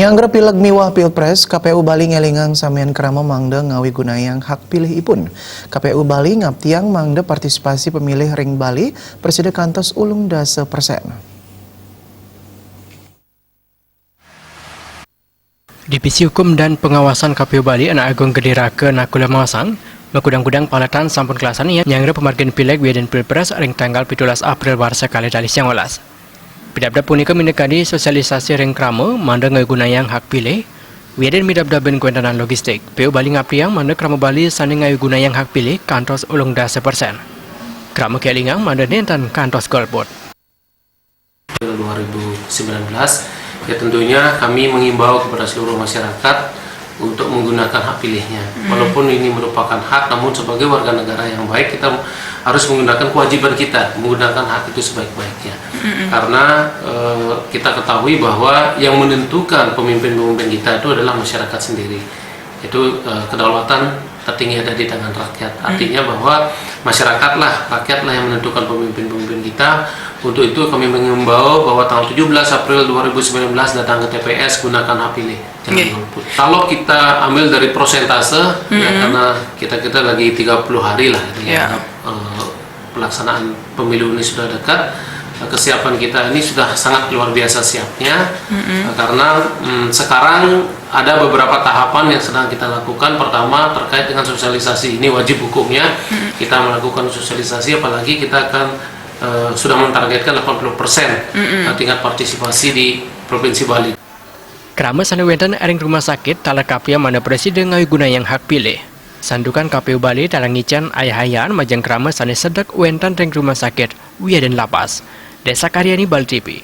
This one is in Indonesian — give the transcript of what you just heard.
Nyangger pileg miwah Pilpres, KPU Bali ngelingang samian krama mangde ngawi gunayang hak pilih ipun. KPU Bali ngaptiang mangde partisipasi pemilih ring Bali persida kantos ulung dasa persen. Divisi Hukum dan Pengawasan KPU Bali Anak Agung Gedirake Nakula Mawasang Megudang-gudang palatan sampun kelasan nyangger pemargin pileg wiadan Pilpres ring tanggal 17 April warsa kali tali siang welas. Pidabda punika minekadi sosialisasi ring krama manda ngayugunayang hak pilih wiadan midabda ben kuentanan logistik. PU Bali ngaptiang manda krama Bali sani ngayugunayang hak pilih kantos ulung dasa persen. Krama kelingang manda nentan kantos golput. 2019 ya tentunya kami mengimbau kepada seluruh masyarakat untuk menggunakan hak pilihnya. Walaupun ini merupakan hak, namun sebagai warga negara yang baik kita harus menggunakan kewajiban kita, menggunakan hak itu sebaik-baiknya. Karena kita ketahui bahwa yang menentukan pemimpin-pemimpin kita itu adalah masyarakat sendiri. Itu kedaulatan tertinggi ada di tangan rakyat. Artinya bahwa masyarakatlah, rakyatlah yang menentukan pemimpin-pemimpin kita. Untuk itu kami mengimbau bahwa tanggal 17 April 2019 datang ke TPS, gunakan hak pilih. Jangan golput. Kalau kita ambil dari prosentase, ya, karena kita lagi 30 hari lah pelaksanaan pemilu ini sudah dekat. Kesiapan kita ini sudah sangat luar biasa siapnya, karena sekarang ada beberapa tahapan yang sedang kita lakukan. Pertama terkait dengan sosialisasi, ini wajib hukumnya kita melakukan sosialisasi, apalagi kita akan sudah mentargetkan 80% tingkat partisipasi di Provinsi Bali. Krama sana wenten ring rumah sakit talakapia mana presiden ngayugunayang hak pilih. Sandukan KPU Bali talangican ayahayan majang krama sana sedak wenten ring rumah sakit wiadan lapas. Desa Karyani Bali TV.